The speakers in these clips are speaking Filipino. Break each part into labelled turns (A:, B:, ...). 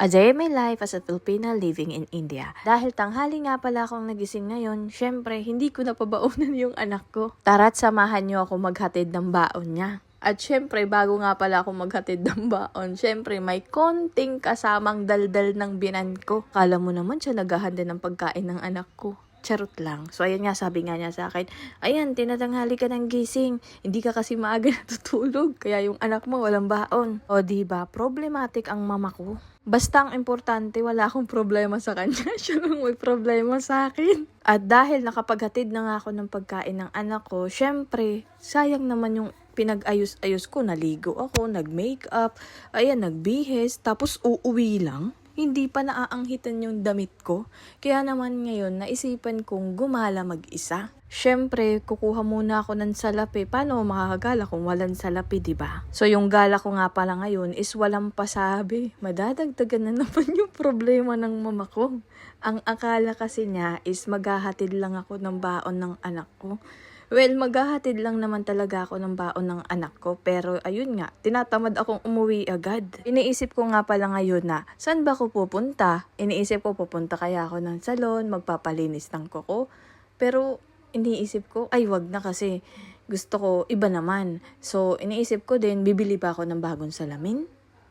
A: A day in my life as a Filipina living in India. Dahil tanghali nga pala akong nagising ngayon, syempre hindi ko napabaunan yung anak ko. Tara't samahan niyo ako maghatid ng baon niya. At syempre, bago nga pala ako maghatid ng baon, syempre may konting kasamang daldal ng binan ko. Kala mo naman siya naghahanda ng pagkain ng anak ko. Charot lang. So, ayan nga, sabi nga niya sa akin, ayan, tinatanghali ka ng gising. Hindi ka kasi maaga natutulog. Kaya yung anak mo walang baon. O, diba? Problematic ang mama ko. Basta ang importante, wala akong problema sa kanya. Siya lang may problema sa akin. At dahil nakapaghatid na nga ako ng pagkain ng anak ko, syempre, sayang naman yung pinag-ayos-ayos ko. Naligo ako, nag-makeup, ayan, nagbihis, tapos uuwi lang. Hindi pa naaanghitan yung damit ko. Kaya naman ngayon, naisipan kong gumala mag-isa. Syempre, kukuha muna ako ng salapi. Paano makakagala kung walang salapi, diba? So, yung gala ko nga pala ngayon is walang pasabi. Madadagdagan na naman yung problema ng mama ko. Ang akala kasi niya is maghahatid lang ako ng baon ng anak ko. Well, maghahatid lang naman talaga ako ng baon ng anak ko. Pero ayun nga, tinatamad akong umuwi agad. Iniisip ko nga pala ngayon na, saan ba ako pupunta? Iniisip ko pupunta kaya ako ng salon, magpapalinis ng kuko. Pero iniisip ko, ay wag na kasi gusto ko iba naman. So iniisip ko din, bibili pa ako ng bagong salamin?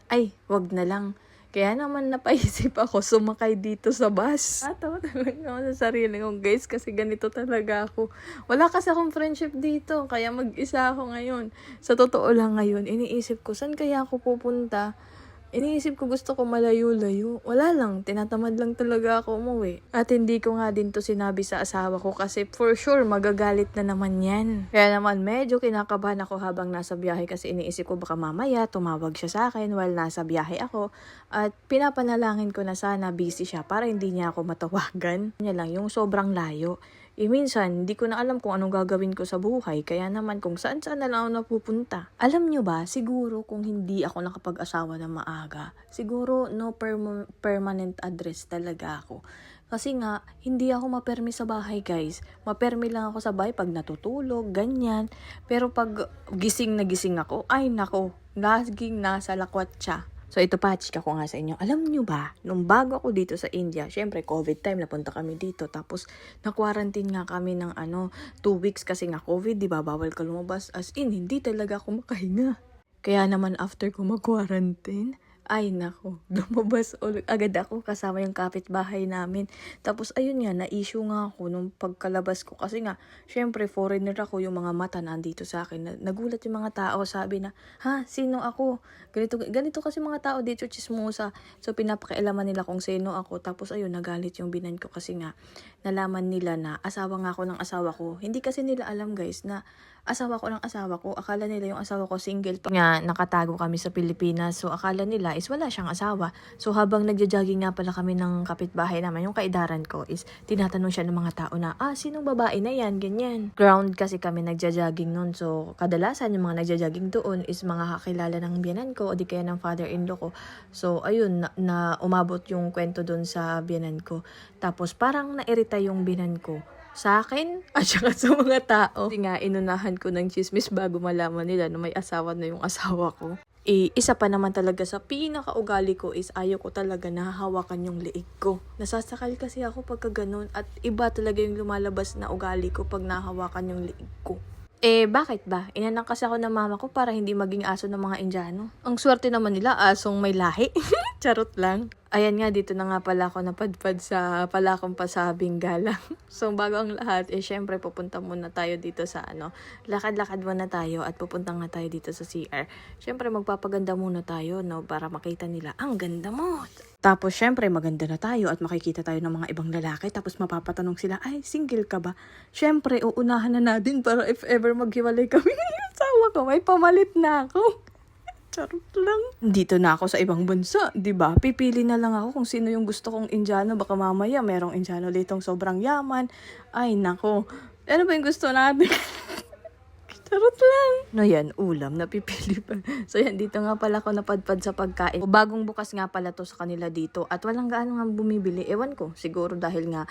A: Ay, wag na lang. Kaya naman napaisip ako sumakay dito sa bus. Natawa talaga ako sa sarili ko, guys, kasi ganito talaga ako. Wala kasi akong friendship dito, kaya mag-isa ako ngayon. Sa totoo lang ngayon, iniisip ko, saan kaya ako pupunta? Iniisip ko gusto ko malayo-layo. Wala lang, tinatamad lang talaga ako umuwi. At hindi ko nga din to sinabi sa asawa ko kasi for sure magagalit na naman yan. Kaya naman medyo kinakabahan ako habang nasa biyahe kasi iniisip ko baka mamaya tumawag siya sa akin while nasa biyahe ako. At pinapanalangin ko na sana busy siya para hindi niya ako matawagan. Yan lang, yung sobrang layo. Minsan, hindi ko na alam kung anong gagawin ko sa buhay, kaya naman kung saan-saan na lang ako napupunta. Alam nyo ba, siguro kung hindi ako nakapag-asawa na maaga, siguro no permanent address talaga ako. Kasi nga, hindi ako mapermi sa bahay, guys. Mapermi lang ako sa bahay pag natutulog, ganyan. Pero pag gising na gising ako, ay nako, laging nasa lakwat siya. So ito pa, chika ko nga sa inyo. Alam nyo ba, nung bago ako dito sa India, syempre COVID time, napunta kami dito. Tapos na-quarantine nga kami ng 2 weeks kasi nga COVID, di ba? Bawal ka lumabas. As in, hindi talaga ako makahinga. Kaya naman after ko mag-quarantine, ay nako, lumabas agad ako kasama yung kapitbahay namin. Tapos ayun nga, na-issue nga ako nung pagkalabas ko. Kasi nga, syempre foreigner ako, yung mga mata nandito sa akin. Nagulat yung mga tao, sabi na, ha, sino ako? Ganito kasi mga tao dito, chismosa. So pinapakialaman nila kung sino ako. Tapos ayun, nagalit yung binan ko kasi nga, nalaman nila na asawa nga ako ng asawa ko. Hindi kasi nila alam, guys, na asawa ko ng asawa ko. Akala nila yung asawa ko single pa. Nga, nakatago kami sa Pilipinas. So, akala nila is wala siyang asawa. So, habang nagja-jogging nga pala kami ng kapitbahay naman, yung kaidaran ko is tinatanong siya ng mga tao na, sinong babae na yan? Ganyan. Ground kasi kami nagja-jogging nun. So, kadalasan yung mga nagja-jogging doon is mga kakilala ng biyanan ko o di kaya ng father-in-law ko. So, ayun, na umabot yung kwento doon sa biyanan ko. Tapos, parang nairita yung biyanan ko sa akin at saka sa mga tao. Kasi nga, inunahan ko ng chismis bago malaman nila na may asawa na yung asawa ko. Isa pa naman talaga sa pinakaugali ko is ayaw ko talaga nahahawakan yung leeg ko. Nasasakal kasi ako pagka ganun at iba talaga yung lumalabas na ugali ko pag nahahawakan yung leeg ko. Bakit ba? Inanak kasi ako ng mama ko para hindi maging aso ng mga Indiano. Ang swerte naman nila, asong may lahi. Charot lang. Ayan nga, dito na nga pala ako napadpad sa palakong pasabing galang. So, bago ang lahat, syempre, pupunta muna tayo dito sa lakad-lakad muna tayo at pupunta nga tayo dito sa CR. Syempre, magpapaganda muna tayo, no, para makita nila, ang ganda mo. Tapos, syempre, maganda na tayo at makikita tayo ng mga ibang lalaki. Tapos, mapapatanong sila, ay, single ka ba? Syempre, uunahan na natin para if ever maghiwalay kami. Asawa ko, may pamalit na ako. Charot lang. Dito na ako sa ibang bansa, 'di ba? Pipili na lang ako kung sino yung gusto kong Indiano. Baka mamaya merong Indiano ditong sobrang yaman. Ay, nako. Ano ba yung gusto natin? Charot lang. No yan, ulam, napipili pa. So yan, dito nga pala ako napadpad sa pagkain. Bagong bukas nga pala to sa kanila dito. At walang gaano nga bumibili. Ewan ko, siguro dahil nga,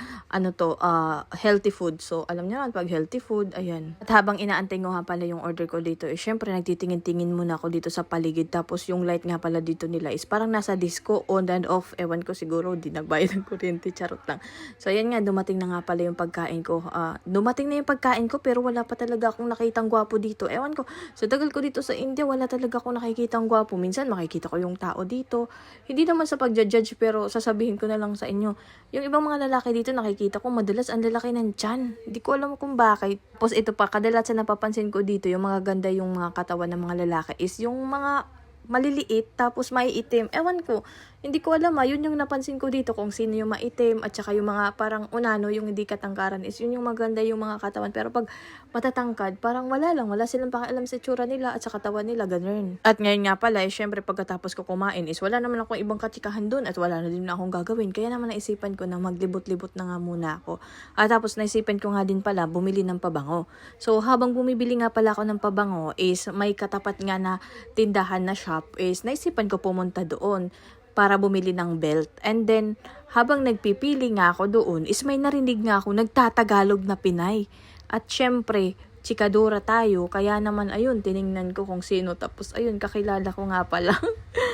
A: healthy food. So alam niyo naman, pag healthy food, ayan. At habang inaantay ko nga pala yung order ko dito, syempre nagtitingin-tingin muna ako dito sa paligid. Tapos yung light nga pala dito nila is parang nasa disco, on and off. Ewan ko, siguro di nagbayad ng kuryente, charot lang. So ayan nga, dumating na nga pala yung pagkain ko. Dumating na yung pagkain ko, pero wala pa talaga akong nakitang gwapo dito. Ewan ko, sa tagal ko dito sa India, wala talaga akong nakikitang gwapo. Minsan makikita ko yung tao dito. Hindi naman sa pagja-judge, pero sasabihin ko na lang sa inyo. Yung ibang mga lalaki dito, nakikita ko madalas ang lalaki ng tiyan. Hindi ko alam kung bakit. Tapos ito pa, kadalasan napapansin ko dito, yung mga ganda yung mga katawan ng mga lalaki is yung mga maliliit, tapos maiitim. Ewan ko, hindi ko alam yun yung napansin ko dito kung sino yung maitim at saka yung mga parang unano, yung hindi katangkaran is yun yung maganda yung mga katawan. Pero pag matatangkad, parang wala silang pakialam sa tsura nila at sa katawan nila, ganun. At ngayon nga pala, syempre pagkatapos ko kumain is wala naman akong ibang katsikahan dun at wala na din na akong gagawin. Kaya naman naisipan ko na maglibot-libot na nga muna ako. At tapos naisipan ko nga din pala bumili ng pabango. So habang bumibili nga pala ako ng pabango is may katapat nga na tindahan na shop is naisipan ko pumunta doon para bumili ng belt. And then, habang nagpipili nga ako doon, is may narinig nga ako nagtatagalog na Pinay. At syempre, chikadura tayo, kaya naman ayun, tiningnan ko kung sino. Tapos ayun, kakilala ko nga pala.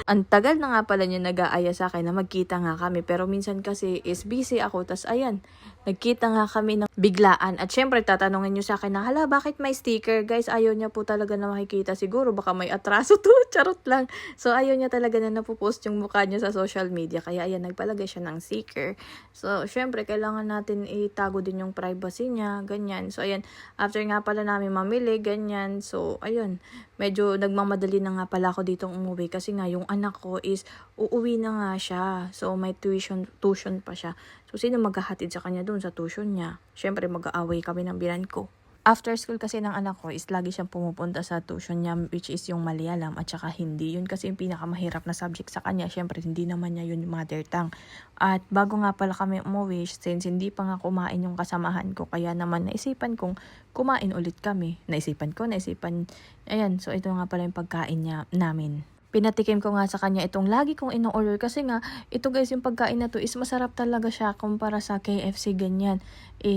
A: Ang tagal na nga pala niya nag-aaya sa akin na magkita nga kami. Pero minsan kasi is busy ako. Tas ayan, nagkita nga kami ng biglaan. At syempre, tatanungin niyo sa akin na, hala, bakit may sticker? Guys, ayaw niya po talaga na makikita. Siguro baka may atraso to. Charot lang. So, ayaw niya talaga na napopost yung mukha niya sa social media. Kaya ayan, nagpalagay siya ng sticker. So, syempre, kailangan natin itago din yung privacy niya. Ganyan. So, ayan, after nga pala namin mamili, ganyan. So, ayun, medyo nagmamadali na nga pala ako ditong umuwi kasi nga yung anak ko is uuwi na nga siya. So, may tuition pa siya. So, sino maghahatid sa kanya dun sa tuition niya? Syempre, mag-aaway kami ng binan ko. After school kasi ng anak ko is lagi siyang pumupunta sa tuition niya, which is yung Malayalam at saka Hindi. Yun kasi yung pinakamahirap na subject sa kanya. Syempre, hindi naman niya yun mother tongue. At bago nga pala kami umuwi, since hindi pa nga kumain yung kasamahan ko, kaya naman naisipan kong kumain ulit kami. Ayan, so ito nga pala yung pagkain niya namin. Pinatikim ko nga sa kanya itong lagi kong ino-order kasi nga, ito guys, yung pagkain na to is masarap talaga siya kumpara sa KFC, ganyan.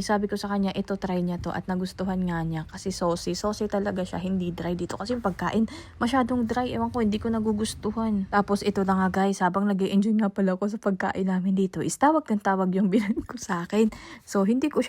A: Sabi ko sa kanya, ito try niya to at nagustuhan nga niya kasi saucy talaga siya, hindi dry dito. Kasi yung pagkain, masyadong dry, ewan ko, hindi ko nagugustuhan. Tapos ito na nga guys, habang nag-i-enjoy nga pala ako sa pagkain namin dito, is tawag ng tawag yung binan ko sa akin. So, hindi ko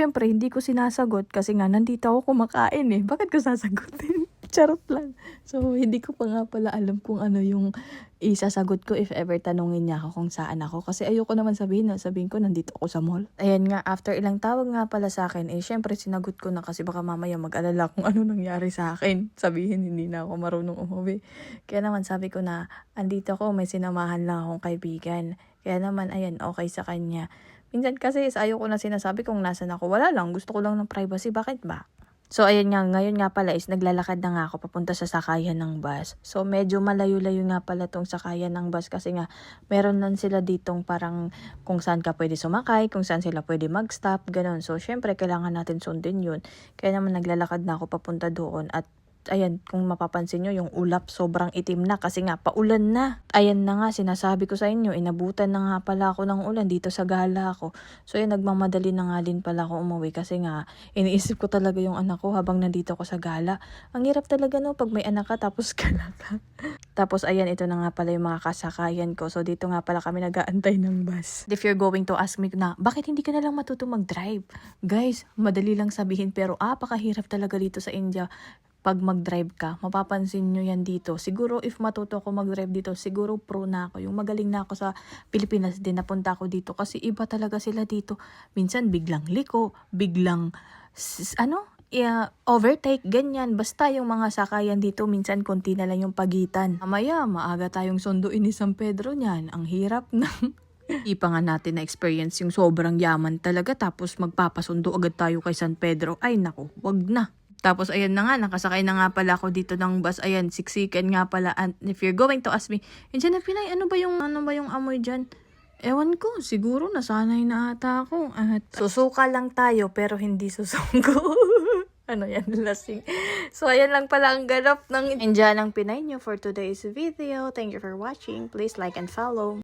A: sinasagot kasi nga, nandito ako kumakain Bakit ko sasagutin? Charot lang. So, hindi ko pa nga pala alam kung ano yung isasagot ko if ever tanungin niya ako kung saan ako. Kasi ayoko naman sabihin ko nandito ako sa mall. Ayan nga, after ilang tawag nga pala sa akin, syempre sinagot ko na kasi baka mamaya mag-alala kung ano nangyari sa akin. Sabihin, hindi na ako marunong umuwi. Kaya naman sabi ko na, andito ako, may sinamahan lang akong kaibigan. Kaya naman, ayan, okay sa kanya. Minsan kasi ayoko na sinasabi kung nasan ako. Wala lang, gusto ko lang ng privacy. Bakit ba? So, ayan nga, ngayon nga pala is naglalakad na nga ako papunta sa sakayan ng bus. So, medyo malayo-layo nga pala tong sakayan ng bus kasi nga meron lang sila ditong parang kung saan ka pwede sumakay, kung saan sila pwede mag-stop, ganun. So, syempre, kailangan natin sundin yun. Kaya naman naglalakad na ako papunta doon at ayan, kung mapapansin nyo, yung ulap sobrang itim na kasi nga paulan na. Ayan na nga, sinasabi ko sa inyo, inabutan na nga pala ako ng ulan dito sa gala ako. So ayan, nagmamadali na nga din pala ako umuwi kasi nga iniisip ko talaga yung anak ko habang nandito ako sa gala. Ang hirap talaga pag may anak ka tapos gala ka. Tapos ayan, ito na nga pala yung mga kasakayan ko. So dito nga pala kami nag-aantay ng bus. If you're going to ask me na, bakit hindi ka na lang matuto mag-drive? Guys, madali lang sabihin pero apakahirap talaga dito sa India. Pag mag-drive ka, mapapansin nyo yan dito. Siguro if matuto ako mag-drive dito, siguro pro na ako. Yung magaling na ako sa Pilipinas din, napunta ako dito. Kasi iba talaga sila dito. Minsan biglang liko, biglang overtake, ganyan. Basta yung mga sakayan dito, minsan konti na lang yung pagitan. Mamaya, maaga tayong sunduin ni San Pedro niyan. Ang hirap ng Hindi pa nga natin na-experience yung sobrang yaman talaga. Tapos magpapasundo agad tayo kay San Pedro. Ay naku, wag na. Tapos ayan na nga, nakasakay na nga pala ako dito ng bus. Ayan, siksikan nga pala. And if you're going to ask me, Diyan na Pinay, ano ba yung amoy dyan? Ewan ko, siguro nasanay na ata ako. At susuka lang tayo pero hindi susungko. Ano yan, lasing. So, ayan lang pala ang ganap ng Indianang Pinay nyo for today's video. Thank you for watching. Please like and follow.